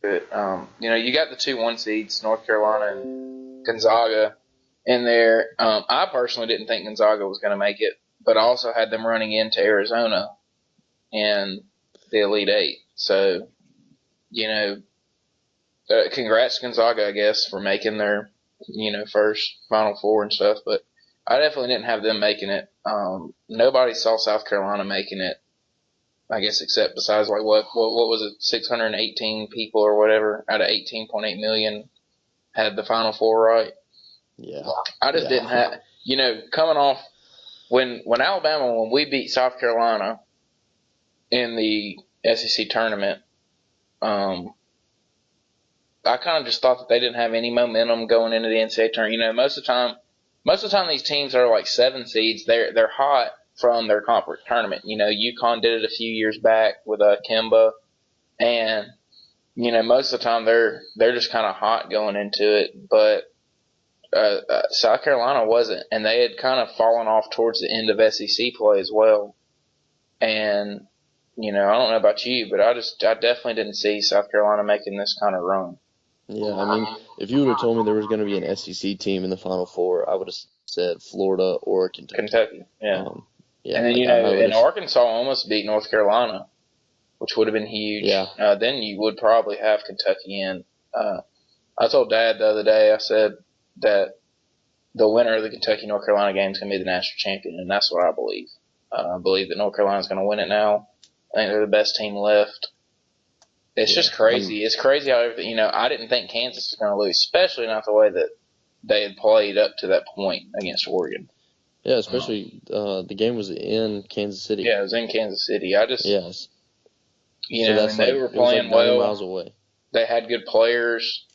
But you got the 2-1 seeds, North Carolina and Gonzaga, in there. I personally didn't think Gonzaga was going to make it, but I also had them running into Arizona in the Elite Eight. So, congrats Gonzaga, I guess, for making their first Final Four and stuff. But I definitely didn't have them making it. Nobody saw South Carolina making it, I guess, except besides like what was it, 618 people or whatever out of 18.8 million had the Final Four, right? Yeah. I just didn't have, coming off when we beat South Carolina in the SEC tournament, I kind of just thought that they didn't have any momentum going into the NCAA tournament. Most of the time these teams are like 7 seeds. They're hot from their conference tournament. UConn did it a few years back with Kemba, and most of the time they're just kind of hot going into it. But South Carolina wasn't, and they had kind of fallen off towards the end of SEC play as well. And I don't know about you, but I definitely didn't see South Carolina making this kind of run. Yeah, I mean, if you would have told me there was going to be an SEC team in the Final Four, I would have said Florida or Kentucky. Kentucky, yeah. Yeah, and then, like and Arkansas almost beat North Carolina, which would have been huge. Yeah. Then you would probably have Kentucky in. I told Dad the other day, I said that the winner of the Kentucky-North Carolina game is going to be the national champion, and that's what I believe. I believe that North Carolina is going to win it now. I think they're the best team left. It's just crazy. It's crazy how everything, I didn't think Kansas was going to lose, especially not the way that they had played up to that point against Oregon. Yeah, especially the game was in Kansas City. Yeah, it was in Kansas City. Yes. They were playing well. 90 miles away. They had good players.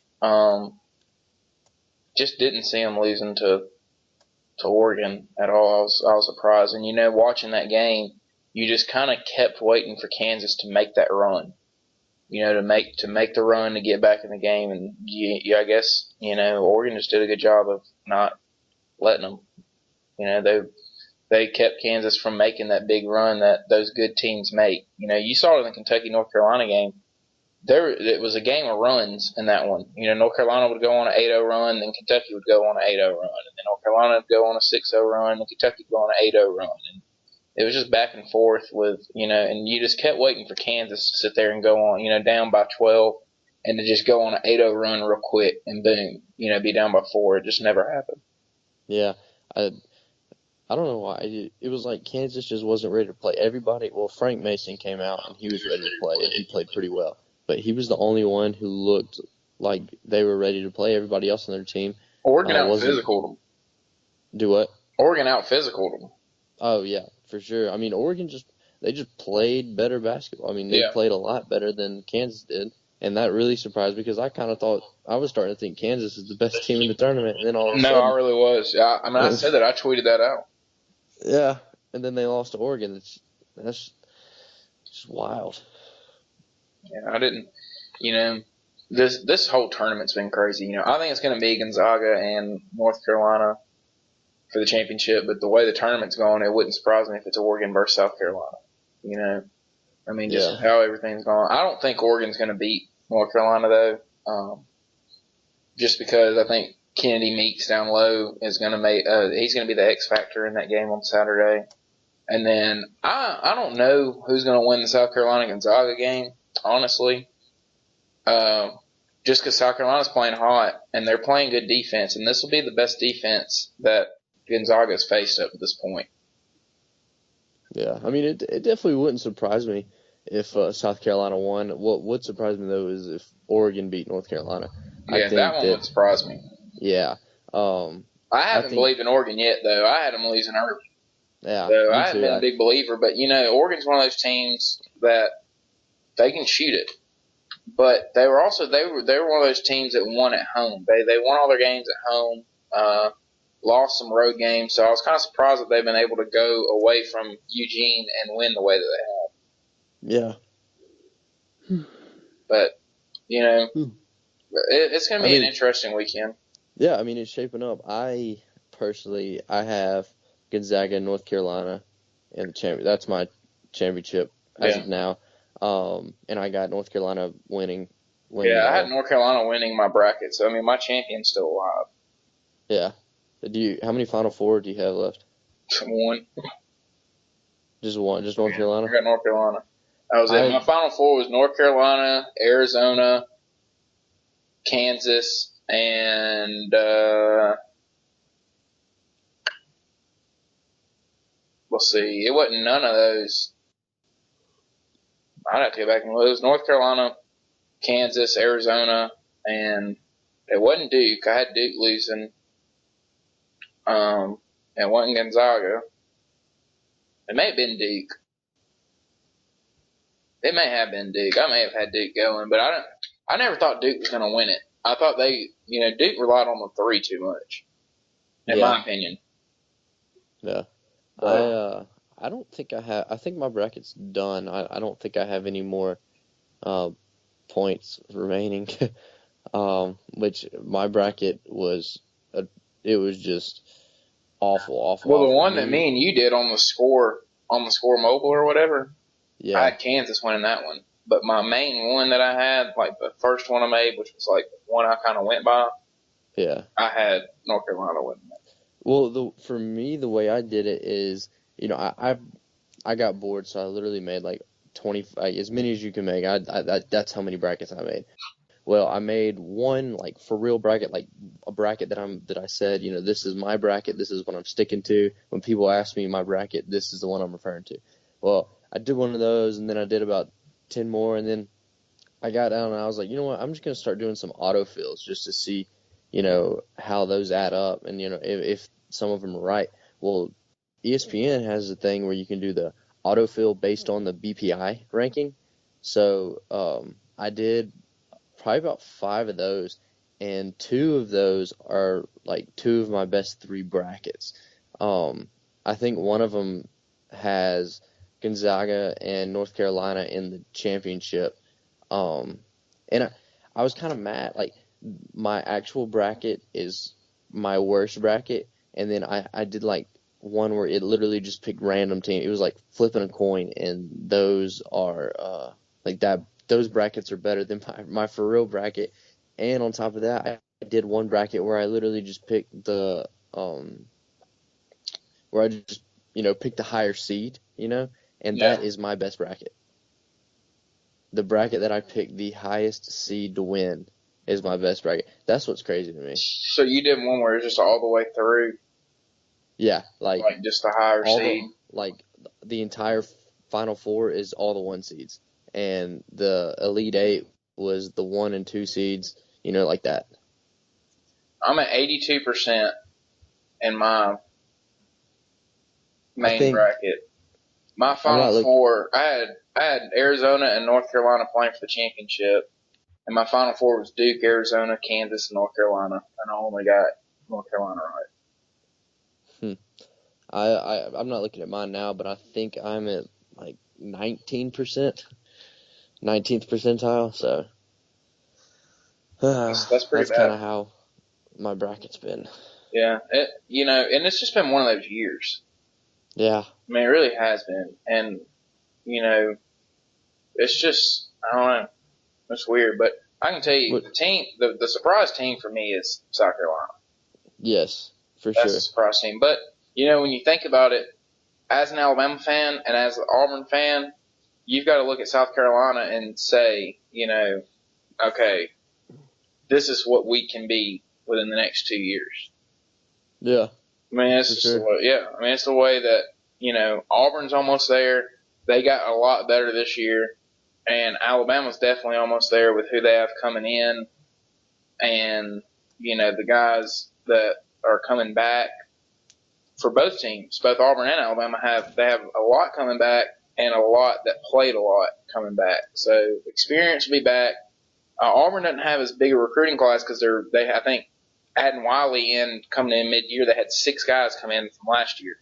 Just didn't see them losing to Oregon at all. I was surprised. And, watching that game, you just kind of kept waiting for Kansas to make that run. To make the run to get back in the game, and I guess Oregon just did a good job of not letting them. They kept Kansas from making that big run that those good teams make. You saw it in the Kentucky North Carolina game. It was a game of runs in that one. North Carolina would go on an 8-0 run, then Kentucky would go on an 8-0 run, and then North Carolina would go on a 6-0 run, and Kentucky would go on an 8-0 run. And it was just back and forth with, and you just kept waiting for Kansas to sit there and go on, down by 12 and to just go on an 8-0 run real quick and boom, be down by 4. It just never happened. Yeah. I don't know why. It was like Kansas just wasn't ready to play. Frank Mason came out and he was ready to play and he played pretty well. But he was the only one who looked like they were ready to play. Everybody else on their team. Oregon out-physicaled them. Do what? Oregon out-physicaled them. Oh, yeah, for sure. I mean, Oregon just played better basketball. I mean, they played a lot better than Kansas did, and that really surprised me because I kind of thought I was starting to think Kansas is the best team in the tournament, and then all of a sudden, I really was. I said that. I tweeted that out. Yeah, and then they lost to Oregon. That's just wild. Yeah, I didn't. This whole tournament's been crazy. I think it's going to be Gonzaga and North Carolina for the championship, but the way the tournament's going, it wouldn't surprise me if it's Oregon versus South Carolina. I mean, just how everything's going. I don't think Oregon's going to beat North Carolina though, just because I think Kennedy Meeks down low is going to he's going to be the X factor in that game on Saturday. And then I don't know who's going to win the South Carolina Gonzaga game, honestly. Just because South Carolina's playing hot and they're playing good defense, and this will be the best defense that Gonzaga's faced up to this point. Yeah, I mean, it definitely wouldn't surprise me if South Carolina won. What would surprise me, though, is if Oregon beat North Carolina. Yeah, that one would surprise me. Yeah. I haven't believed in Oregon yet, though. I had them losing early. Yeah, so I haven't been a big believer, but, Oregon's one of those teams that they can shoot it. But they were one of those teams that won at home. They won all their games at home, lost some road games. So I was kind of surprised that they've been able to go away from Eugene and win the way that they have. Yeah. But, it's going to be an interesting weekend. Yeah, I mean, it's shaping up. I have Gonzaga and North Carolina in the championship. That's my championship as of now. And I got North Carolina winning when Yeah, I had North Carolina winning my bracket, so I mean my champion's still alive. yeah. How many Final Four do you have left? One. Just one, just North Yeah, I Carolina. got North Carolina. That was it. I My Final Four was North Carolina, Arizona, Kansas, and we'll see. It wasn't none of those. I'd have to go back and look. It was North Carolina, Kansas, Arizona, and it wasn't Duke. I had Duke losing. It wasn't Gonzaga. It may have been Duke. It may have been Duke. I may have had Duke going, but I never thought Duke was going to win it. I thought Duke relied on the three too much, in yeah my opinion. yeah. But I don't think I have. I think my bracket's done. I don't think I have any more uh, points remaining. Which my bracket was it was just awful, awful, well, the awful. one that me and you did on the score mobile or whatever, I Yeah, had Kansas winning that one. But my main one that I had, like the first one I made, which was like the one I kind of went by, yeah. I had North Carolina winning that. Well, for me, the way I did it is, I got bored, so I literally made like 20, like, as many as you can make. That's how many brackets I made. Well, I made one like for real bracket, like a bracket that I said, this is my bracket, this is what I'm sticking to. When people ask me my bracket, this is the one I'm referring to. Well, I did one of those, and then I did about 10 more, and then I got down and I was like, you know what, I'm just gonna start doing some autofills just to see, how those add up, and if some of them are right. Well, ESPN has a thing where you can do the autofill based on the BPI ranking. So I did probably about 5 of those, and 2 of those are like 2 of my best 3 brackets. I think one of them has Gonzaga and North Carolina in the championship. And I was kind of mad. Like, my actual bracket is my worst bracket, and then I did like one where it literally just picked random team. It was like flipping a coin, and those are like that. Those brackets are better than my for real bracket. And on top of that, I did one bracket where I literally just picked where I just picked the higher seed, and Yeah. that is my best bracket. The bracket that I picked the highest seed to win is my best bracket. That's what's crazy to me. So you did one where it's just all the way through, Yeah, like like just the higher all seed. the entire Final Four is all the 1 seeds, and the Elite Eight was the 1 and 2 seeds, like that. I'm at 82% in my I main think bracket. My I'm Final not like Four, I had Arizona and North Carolina playing for the championship, and my Final Four was Duke, Arizona, Kansas, and North Carolina, and I only got North Carolina right. hmm, I'm not looking at mine now, but I think I'm at like 19%, 19th percentile. So That's pretty that's kind bad. of how my bracket's been. Yeah, and it's just been one of those years. Yeah. I mean, it really has been, and you know, it's just I don't know, it's weird. But I can tell you, What? the surprise team for me is South Carolina. Yes, for That's the sure. surprise team. But when you think about it, as an Alabama fan and as an Auburn fan, you've got to look at South Carolina and say, okay, this is what we can be within the next 2 years. Yeah, I mean, it's for just the sure. way, yeah. I mean, it's the way that, Auburn's almost there. They got a lot better this year. And Alabama's definitely almost there with who they have coming in. And, the guys that are coming back for both teams, both Auburn and Alabama they have a lot coming back and a lot that played a lot coming back. So experience will be back. Auburn doesn't have as big a recruiting class because I think adding Wiley in coming in mid-year, they had 6 guys come in from last year.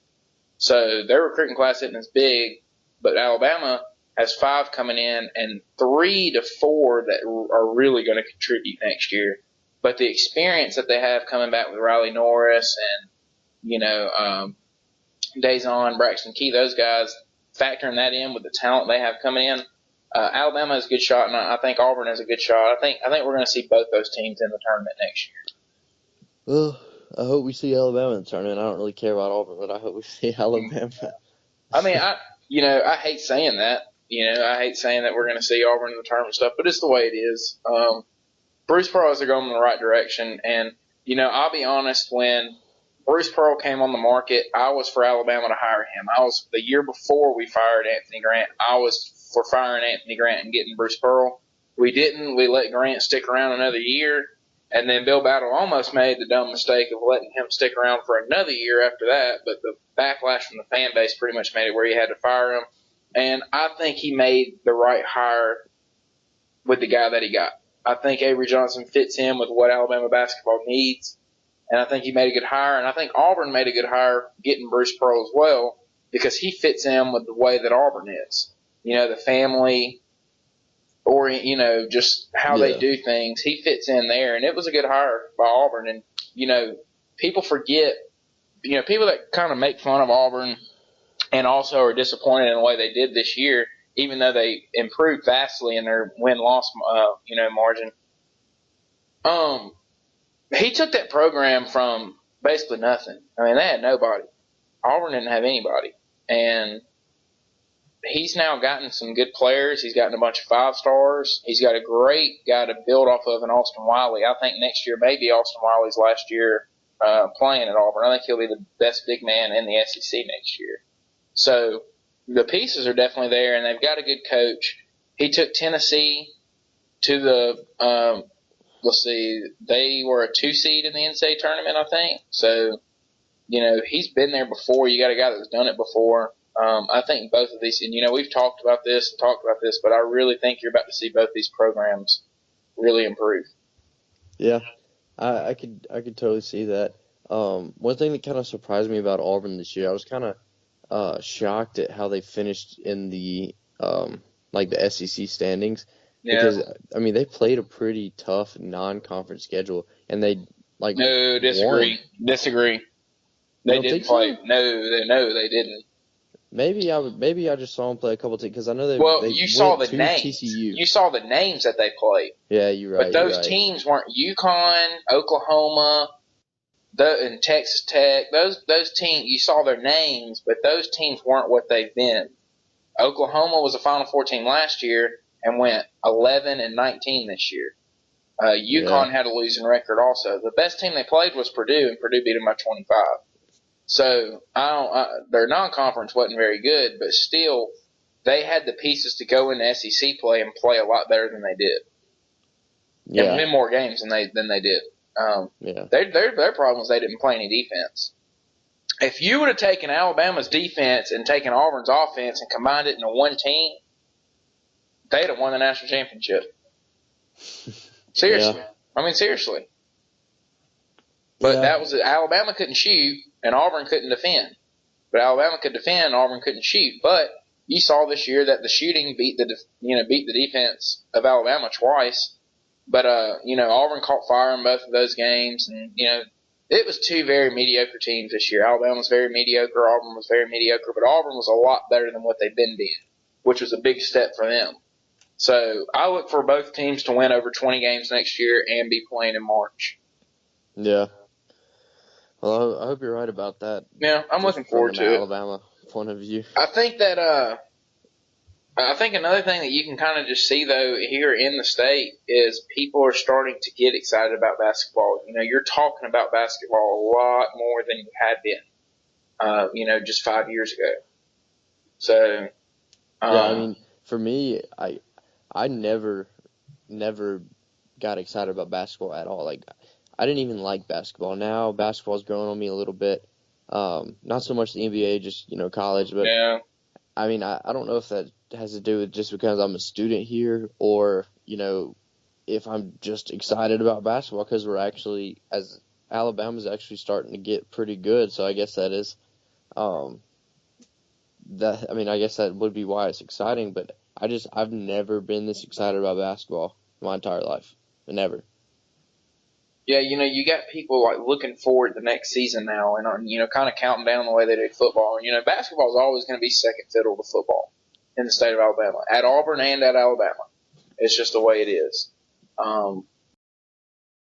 So their recruiting class isn't as big, but Alabama has 5 coming in and 3 to 4 that are really going to contribute next year. But the experience that they have coming back with Riley Norris and, Dazon, Braxton Key, those guys, factoring that in with the talent they have coming in, Alabama has a good shot, and I think Auburn has a good shot. I think we're going to see both those teams in the tournament next year. Well, I hope we see Alabama in the tournament. I don't really care about Auburn, but I hope we see Alabama. I mean, I hate saying that. I hate saying that we're going to see Auburn in the tournament and stuff, but it's the way it is. Bruce Pearl is going in the right direction, and I'll be honest. When Bruce Pearl came on the market, I was for Alabama to hire him. I was the year before we fired Anthony Grant. I was for firing Anthony Grant and getting Bruce Pearl. We didn't. We let Grant stick around another year. And then Bill Battle almost made the dumb mistake of letting him stick around for another year after that, but the backlash from the fan base pretty much made it where he had to fire him. And I think he made the right hire with the guy that he got. I think Avery Johnson fits in with what Alabama basketball needs, and I think he made a good hire. And I think Auburn made a good hire getting Bruce Pearl as well because he fits in with the way that Auburn is. The family – or, just how they do things. He fits in there, and it was a good hire by Auburn. And, people forget, people that kind of make fun of Auburn and also are disappointed in the way they did this year, even though they improved vastly in their win-loss, margin. He took that program from basically nothing. I mean, they had nobody. Auburn didn't have anybody. And he's now gotten some good players. He's gotten a bunch of 5-stars. He's got a great guy to build off of in Austin Wiley. I think next year may be Austin Wiley's last year playing at Auburn. I think he'll be the best big man in the SEC next year. So the pieces are definitely there, and they've got a good coach. He took Tennessee to the they were a 2 seed in the NCAA tournament, I think. So, he's been there before. You got a guy that's done it before. I think both of these, and we've talked about this, but I really think you're about to see both these programs really improve. Yeah, I could totally see that. One thing that kind of surprised me about Auburn this year, I was kind of shocked at how they finished in the the SEC standings. Yeah. Because they played a pretty tough non-conference schedule, and they No, disagree. won. Disagree. They didn't play. So? No, they didn't. Maybe I just saw them play a couple teams because I know they. Well, they you saw the to names. TCU. You saw the names that they played. Yeah, you're right. But those teams weren't UConn, Oklahoma, and Texas Tech. Those teams, you saw their names, but those teams weren't what they've been. Oklahoma was a Final Four team last year and went 11-19 this year. UConn had a losing record also. The best team they played was Purdue, and Purdue beat them by 25. So their non-conference wasn't very good, but still, they had the pieces to go into SEC play and play a lot better than they did. Yeah. And win more games than they did. Their problem was they didn't play any defense. If you would have taken Alabama's defense and taken Auburn's offense and combined it into one team, they'd have won the national championship. Seriously. Yeah. Seriously. But that was it. Alabama couldn't shoot, and Auburn couldn't defend. But Alabama could defend, Auburn couldn't shoot. But you saw this year that the shooting beat the defense of Alabama twice. But Auburn caught fire in both of those games, and it was two very mediocre teams this year. Alabama was very mediocre, Auburn was very mediocre, but Auburn was a lot better than what they've been doing, which was a big step for them. So I look for both teams to win over 20 games next year and be playing in March. Yeah. Well, I hope you're right about that. Yeah, I'm looking forward to it. Alabama point of view. I think that I think another thing that you can kind of just see, though, here in the state is people are starting to get excited about basketball. You're talking about basketball a lot more than you had been, just 5 years ago. So, for me, I never got excited about basketball at all. I didn't even like basketball. Now basketball's growing on me a little bit. Not so much the NBA, just college. But yeah. I don't know if that has to do with just because I'm a student here, or if I'm just excited about basketball because we're actually, as Alabama's actually starting to get pretty good. So I guess that is I guess that would be why it's exciting. But I've never been this excited about basketball my entire life. Never. Yeah, you got people looking forward to the next season now, and kind of counting down the way they do football. Basketball is always going to be second fiddle to football. in the state of Alabama, at Auburn and at Alabama. It's just the way it is.